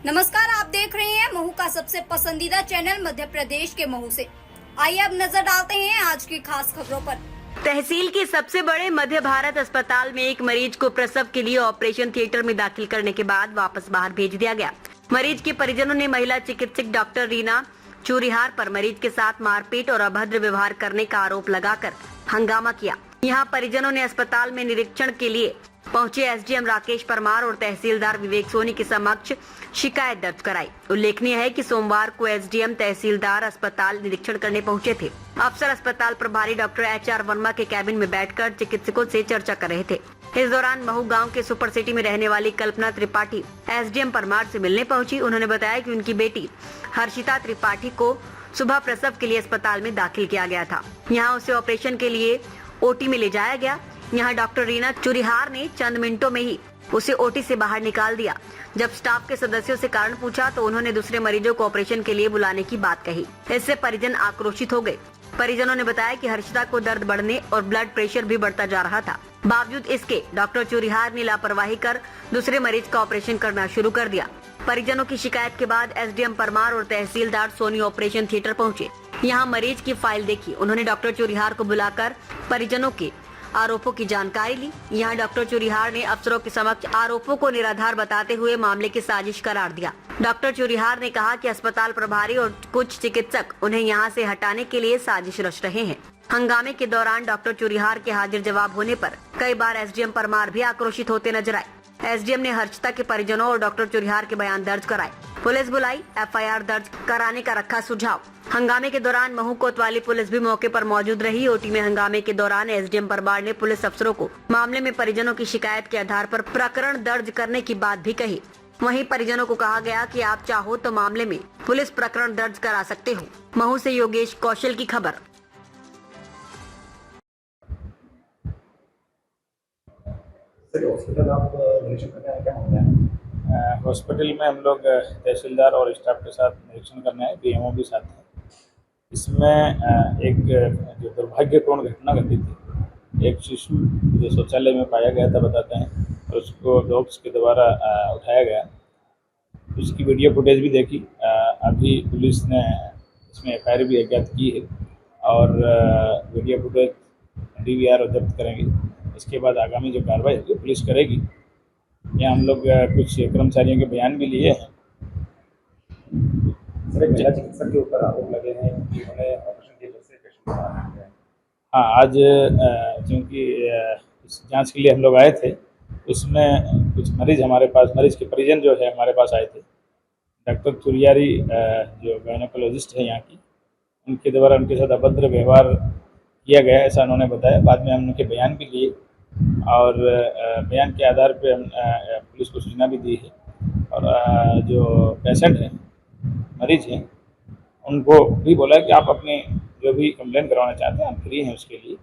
नमस्कार, आप देख रहे हैं महू का सबसे पसंदीदा चैनल मध्य प्रदेश के महू से। आइए अब नजर डालते हैं आज की खास खबरों पर। तहसील के सबसे बड़े मध्य भारत अस्पताल में एक मरीज को प्रसव के लिए ऑपरेशन थिएटर में दाखिल करने के बाद वापस बाहर भेज दिया गया। मरीज के परिजनों ने महिला चिकित्सक डॉक्टर रीना चूरिहार पर मरीज के साथ मारपीट और अभद्र व्यवहार करने का आरोप लगाकर हंगामा किया। यहाँ परिजनों ने अस्पताल में निरीक्षण के लिए पहुंचे एसडीएम राकेश परमार और तहसीलदार विवेक सोनी के समक्ष शिकायत दर्ज कराई। उल्लेखनीय है कि सोमवार को एसडीएम तहसीलदार अस्पताल निरीक्षण करने पहुंचे थे। अफसर अस्पताल प्रभारी डॉक्टर एचआर वर्मा के कैबिन में बैठकर चिकित्सकों से चर्चा कर रहे थे। इस दौरान महू गांव के सुपर सिटी में रहने वाली कल्पना त्रिपाठी एसडीएम परमार से मिलने पहुंची। उन्होंने बताया कि उनकी बेटी हर्षिता त्रिपाठी को सुबह प्रसव के लिए अस्पताल में दाखिल किया गया था। यहाँ उसे ऑपरेशन के लिए ओटी में ले जाया गया। यहाँ डॉक्टर रीना चूरिहार ने चंद मिनटों में ही उसे ओटी से बाहर निकाल दिया। जब स्टाफ के सदस्यों से कारण पूछा तो उन्होंने दूसरे मरीजों को ऑपरेशन के लिए बुलाने की बात कही। इससे परिजन आक्रोशित हो गए। परिजनों ने बताया कि हर्षिता को दर्द बढ़ने और ब्लड प्रेशर भी बढ़ता जा रहा था। बावजूद इसके डॉक्टर चूरिहार ने लापरवाही कर दूसरे मरीज का ऑपरेशन करना शुरू कर दिया। परिजनों की शिकायत के बाद एसडीएम परमार और तहसीलदार सोनी ऑपरेशन थिएटर पहुंचे। यहाँ मरीज की फाइल देखी। उन्होंने डॉक्टर चूरिहार को बुलाकर परिजनों के आरोपों की जानकारी ली। यहाँ डॉक्टर चूरिहार ने अफसरों के समक्ष आरोपों को निराधार बताते हुए मामले की साजिश करार दिया। डॉक्टर चूरिहार ने कहा कि अस्पताल प्रभारी और कुछ चिकित्सक उन्हें यहाँ से हटाने के लिए साजिश रच रहे हैं। हंगामे के दौरान डॉक्टर चूरिहार के हाजिर जवाब होने पर कई बार एसडीएम परमार भी आक्रोशित होते नजर आए। एसडीएम ने हर्षिता के परिजनों और डॉक्टर चूरिहार के बयान दर्ज कराए। पुलिस बुलाई, एफआईआर दर्ज कराने का रखा सुझाव। हंगामे के दौरान महू कोतवाली पुलिस भी मौके पर मौजूद रही। ओटी में हंगामे के दौरान एसडीएम परमार ने पुलिस अफसरों को मामले में परिजनों की शिकायत के आधार पर प्रकरण दर्ज करने की बात भी कही। वहीं परिजनों को कहा गया कि आप चाहो तो मामले में पुलिस प्रकरण दर्ज करा सकते हो। महू से योगेश कौशल की खबर। हॉस्पिटल आप निरीक्षण करने आए, क्या मामला है? हॉस्पिटल में हम लोग तहसीलदार और स्टाफ के साथ निरीक्षण करने आए, बीएमओ भी साथ है। इसमें एक जो दुर्भाग्यपूर्ण घटना घटी थी, एक शिशु जो शौचालय में पाया गया था बताते हैं, और उसको डॉग्स के द्वारा उठाया गया। उसकी वीडियो फुटेज भी देखी। अभी पुलिस ने इसमें एफआईआर भी अज्ञात की है और वीडियो फुटेज डीवीआर जब्त करेंगे। इसके बाद आगामी जो कार्रवाई होगी पुलिस करेगी। यहाँ हम लोग कुछ कर्मचारियों के बयान भी लिए हैं। महिला चिकित्सक के ऊपर आरोप लगे हैं कि उन्होंने ऑपरेशन थिएटर से पेशेंट को बाहर किया है। हाँ, आज चूँकि इस जांच के लिए हम लोग आए थे, उसमें कुछ मरीज के परिजन जो है हमारे पास आए थे। डॉक्टर चूरिहारी जो गायनेकोलॉजिस्ट है यहाँ की, उनके द्वारा उनके साथ अभद्र व्यवहार किया गया, ऐसा उन्होंने बताया। बाद में हम उनके बयान भी लिए और बयान के आधार पे हम पुलिस को सूचना भी दी है। और जो पेशेंट हैं, मरीज हैं, उनको भी बोला कि आप अपने जो भी कंप्लेंट करवाना चाहते हैं आप फ्री हैं उसके लिए।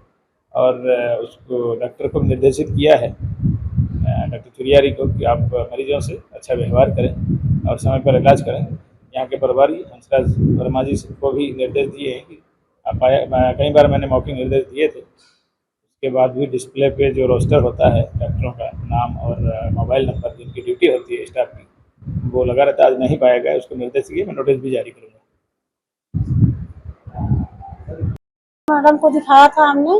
और उसको डॉक्टर को निर्देशित किया है, डॉक्टर चूरिहारी को, कि आप मरीजों से अच्छा व्यवहार करें और समय पर इलाज करें। यहाँ के प्रभारी हंसराज वर्मा जी को भी निर्देश दिए हैं कि आप कई बार मैंने मौखिक निर्देश दिए थे। उसके बाद भी डिस्प्ले पे जो रोस्टर होता है डॉक्टरों का नाम और मोबाइल नंबर जिनकी ड्यूटी होती है स्टाफ की, वो लगा रहता है। आज नहीं पाया गया, उसको निर्देश दिए, मैं नोटिस भी जारी करूँगा। मैडम को दिखाया था हमने,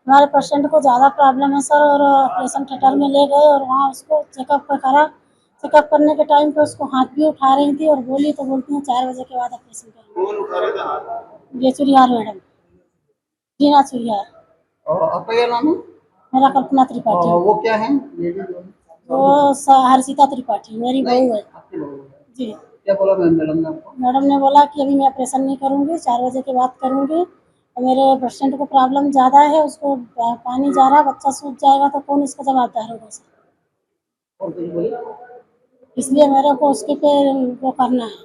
हमारे पेशेंट को ज़्यादा प्रॉब्लम है सर, और ऑपरेशन थिएटर में ले गए और वहाँ उसको चेकअप करा। चेकअप करने के टाइम पे उसको हाथ भी उठा रही थी और बोलती हैं 4 बजे के बाद ऑपरेशन करेंगे। कौन उठा रहा था? ये चूरिहार मैडम, रीना चूरिहार। और आपका क्या नाम है? मेरा कल्पना त्रिपाठी। वो क्या है? वो हर्षिता त्रिपाठी मेरी बहू है। आपकी बहू है जी। क्या बोला मैडम ने आपको? मैडम ने बोला कि अभी मैं ऑपरेशन नहीं करूँगी, 4 बजे के बाद करूँगी। और मेरे पेशेंट को प्रॉब्लम ज़्यादा है, उसको पानी जा रहा, बच्चा सूख जाएगा तो कौन इसका जवाबदार होगा सर? और कुछ बोले? इसलिए मेरे को उसके पे वो करना है,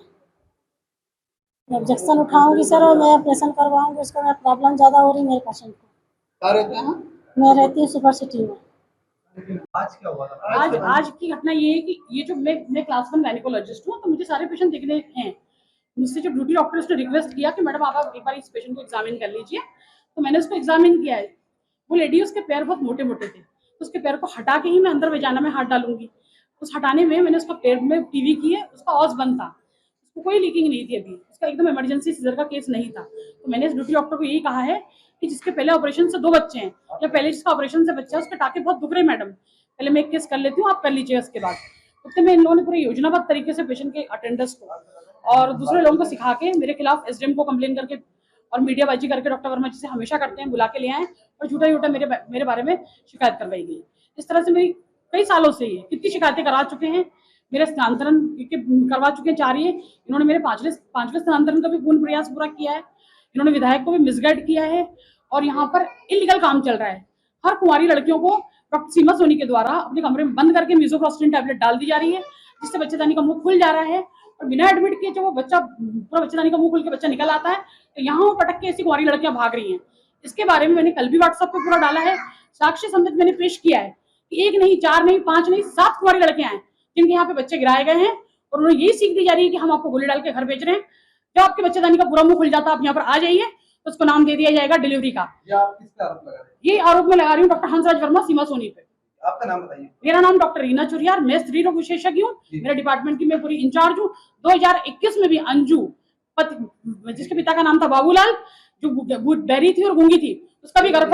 ऑब्जेक्शन उठाऊंगी सर, और मैं ऑपरेशन करवाऊंगी उसको। मैं प्रॉब्लम ज़्यादा हो रही मेरे पेशेंट को। कहाँ रहते हैं? मैं रहती हूँ सुपर सिटी में। आज क्या हुआ था? आज की घटना ये है कि ये जो मैं क्लास 1 गायनेकोलॉजिस्ट हूँ, तो मुझे सारे पेशेंट देखने हैं। मुझसे जो ड्यूटी डॉक्टर उसने रिक्वेस्ट किया कि मैडम आप एक बार इस पेशेंट को एग्जामिन कर लीजिए, तो मैंने उसको एग्जामिन किया है। वो लेडी, उसके पैर बहुत मोटे मोटे थे, तो उसके पैर को हटा के ही मैं अंदर वेजाना में हाथ डालूंगी। उस हटाने में मैंने उसका पेट में टीवी की है, उसका ऑस बंद था, उसको कोई लीकिंग नहीं थी अभी, उसका एकदम इमरजेंसी सीजर का केस नहीं था। तो मैंने इस ड्यूटी डॉक्टर को यही कहा है कि जिसके पहले ऑपरेशन से 2 बच्चे हैं या पहले जिसका ऑपरेशन से बच्चा है उसके टाके बहुत दुख रहे मैडम, पहले मैं एक केस कर लेती हूँ, आप कर लीजिए उसके बाद। तो मैं इन लोगों ने पूरी योजनाबद्ध तरीके से पेशेंट के अटेंडर्स को और दूसरे लोगों को सिखा के मेरे खिलाफ एसडीएम को कंप्लेन करके और मीडियाबाजी करके डॉक्टर वर्मा जी से हमेशा करते हैं, बुला के ले आए और झूठा मेरे बारे में शिकायत करवाई गई। इस तरह से मेरी कई सालों से ये कितनी शिकायतें करा चुके हैं, मेरे स्थानांतरण करवा चुके हैं 4 ये। इन्होंने मेरे 5वें स्थानांतरण का भी पूर्ण प्रयास पूरा किया है। इन्होंने विधायक को भी मिसगाइड किया है और यहाँ पर इलीगल काम चल रहा है। हर कुंवारी लड़कियों को डॉक्टर सीमा सोनी के द्वारा अपने कमरे में बंद करके मीजोप्रोस्टिन टैबलेट डाल दी जा रही है, जिससे बच्चेदानी का मुंह खुल जा रहा है और बिना एडमिट किए जब वो बच्चा पूरा बच्चेदानी का मुंह खुल के बच्चा निकल आता है तो यहाँ वो पटक के ऐसी कुंवारी लड़कियां भाग रही हैं। इसके बारे में मैंने कल भी व्हाट्सएप पे पूरा डाला है, साक्ष्य समेत मैंने पेश किया है कि 1 नहीं 4 नहीं 5 नहीं 7 कुंवारी लड़कियां हैं जिनके यहाँ पे बच्चे गिराए गए हैं और उन्हें यही सीख दी जा रही है कि हम आपको गोली डाल के घर भेज रहे हैं। जब आपके बच्चेदानी का पूरा मुंह खुल जाता है आप यहाँ पर आ जाइए, तो उसको नाम दे दिया जाएगा डिलीवरी का। ये आरोप में लगा रही हूँ डॉक्टर हंसराज वर्मा सीमा सोनी पे। आपका नाम बताइए। मेरा नाम डॉक्टर रीना चुरियार, मैं स्त्री रोग विशेषज्ञ हूँ, मेरे डिपार्टमेंट की मैं पूरी इंचार्ज हूँ। 2021 में भी अंजू जिसके पिता का नाम था बाबूलाल, जो बहरी थी और गूंगी थी, उसका भी गर्भ